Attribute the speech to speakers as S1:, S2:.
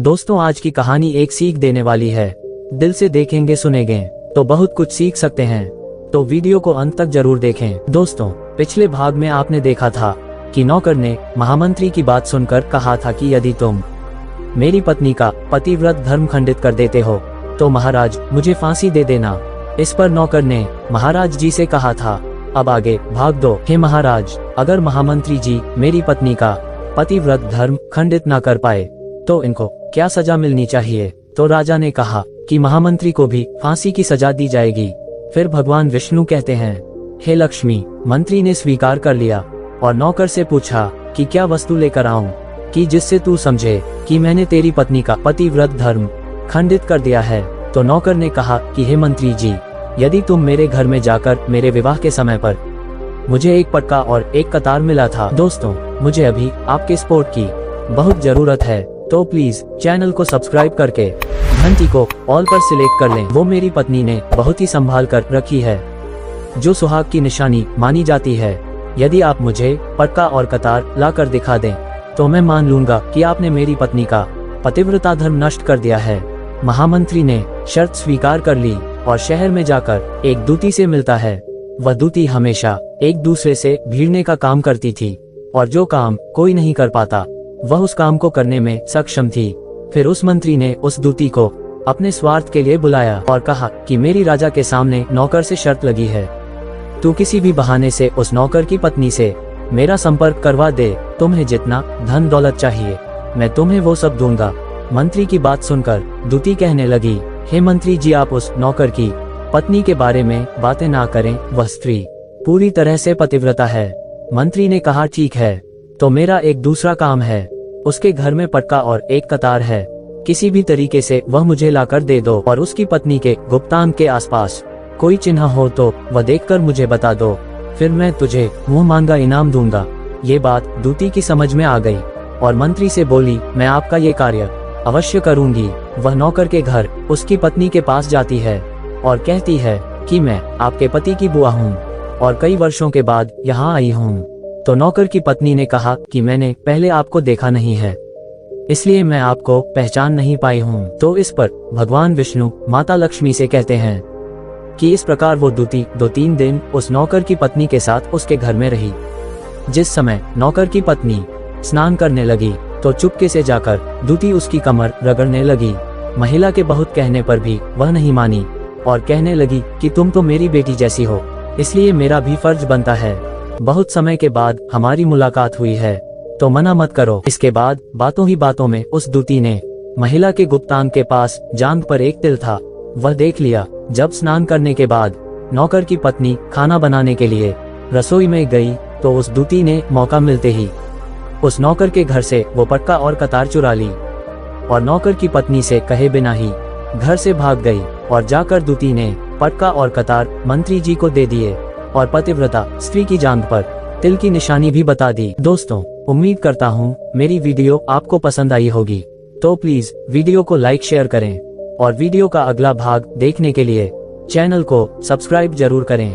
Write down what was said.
S1: दोस्तों, आज की कहानी एक सीख देने वाली है। दिल से देखेंगे सुनेंगे तो बहुत कुछ सीख सकते हैं, तो वीडियो को अंत तक जरूर देखें। दोस्तों, पिछले भाग में आपने देखा था कि नौकर ने महामंत्री की बात सुनकर कहा था कि यदि तुम मेरी पत्नी का पतिव्रत धर्म खंडित कर देते हो तो महाराज मुझे फांसी दे देना। इस पर नौकर ने महाराज जी से कहा था, अब आगे भाग दो। हे महाराज, अगर महामंत्री जी मेरी पत्नी का पतिव्रत धर्म खंडित न कर पाए तो इनको क्या सजा मिलनी चाहिए? तो राजा ने कहा कि महामंत्री को भी फांसी की सजा दी जाएगी। फिर भगवान विष्णु कहते हैं, हे लक्ष्मी, मंत्री ने स्वीकार कर लिया और नौकर से पूछा कि क्या वस्तु लेकर आऊं कि जिससे तू समझे कि मैंने तेरी पत्नी का पतिव्रत धर्म खंडित कर दिया है। तो नौकर ने कहा कि हे मंत्री जी, यदि तुम मेरे घर में जाकर मेरे विवाह के समय पर मुझे एक पटका और एक कतार मिला था। दोस्तों, मुझे अभी आपके सपोर्ट की बहुत जरूरत है, तो प्लीज चैनल को सब्सक्राइब करके घंटी को ऑल पर सिलेक्ट कर लें। वो मेरी पत्नी ने बहुत ही संभाल कर रखी है, जो सुहाग की निशानी मानी जाती है। यदि आप मुझे पटका और कतार लाकर दिखा दें तो मैं मान लूंगा कि आपने मेरी पत्नी का पतिव्रता धर्म नष्ट कर दिया है। महामंत्री ने शर्त स्वीकार कर ली और शहर में जाकर एक दूती से मिलता है। वह दूती हमेशा एक दूसरे से भिड़ने का काम करती थी और जो काम कोई नहीं कर पाता वह उस काम को करने में सक्षम थी। फिर उस मंत्री ने उस दूती को अपने स्वार्थ के लिए बुलाया और कहा कि मेरी राजा के सामने नौकर से शर्त लगी है, तू किसी भी बहाने से उस नौकर की पत्नी से मेरा संपर्क करवा दे। तुम्हें जितना धन दौलत चाहिए मैं तुम्हें वो सब दूंगा। मंत्री की बात सुनकर दूती कहने लगी, हे मंत्री जी, आप उस नौकर की पत्नी के बारे में बातें ना करें, वह स्त्री पूरी तरह से पतिव्रता है। मंत्री ने कहा, ठीक है, तो मेरा एक दूसरा काम है। उसके घर में पटका और एक कतार है, किसी भी तरीके से वह मुझे लाकर दे दो और उसकी पत्नी के गुप्तांग के आसपास कोई चिन्ह हो तो वह देखकर मुझे बता दो, फिर मैं तुझे मुंह मांगा इनाम दूंगा। ये बात दूती की समझ में आ गई और मंत्री से बोली, मैं आपका ये कार्य अवश्य करूंगी। वह नौकर के घर उसकी पत्नी के पास जाती है और कहती है कि मैं आपके पति की बुआ हूँ और कई वर्षों के बाद यहाँ आई हूँ। तो नौकर की पत्नी ने कहा कि मैंने पहले आपको देखा नहीं है, इसलिए मैं आपको पहचान नहीं पाई हूँ। तो इस पर भगवान विष्णु माता लक्ष्मी से कहते हैं कि इस प्रकार वो दूती 2-3 दिन उस नौकर की पत्नी के साथ उसके घर में रही। जिस समय नौकर की पत्नी स्नान करने लगी तो चुपके से जाकर दूती उसकी कमर रगड़ने लगी। महिला के बहुत कहने पर भी वह नहीं मानी और कहने लगी कि तुम तो मेरी बेटी जैसी हो, इसलिए मेरा भी फर्ज बनता है। बहुत समय के बाद हमारी मुलाकात हुई है, तो मना मत करो। इसके बाद बातों ही बातों में उस दूती ने महिला के गुप्तांग के पास जांघ पर एक तिल था, वह देख लिया। जब स्नान करने के बाद नौकर की पत्नी खाना बनाने के लिए रसोई में गई तो उस दूती ने मौका मिलते ही उस नौकर के घर से वो पटका और कतार चुरा ली और नौकर की पत्नी से कहे बिना ही घर से भाग गई और जाकर दूती ने पटका और कतार मंत्री जी को दे दिए और पतिव्रता स्त्री की जांघ पर तिल की निशानी भी बता दी। दोस्तों, उम्मीद करता हूँ मेरी वीडियो आपको पसंद आई होगी, तो प्लीज वीडियो को लाइक शेयर करें और वीडियो का अगला भाग देखने के लिए चैनल को सब्सक्राइब जरूर करें।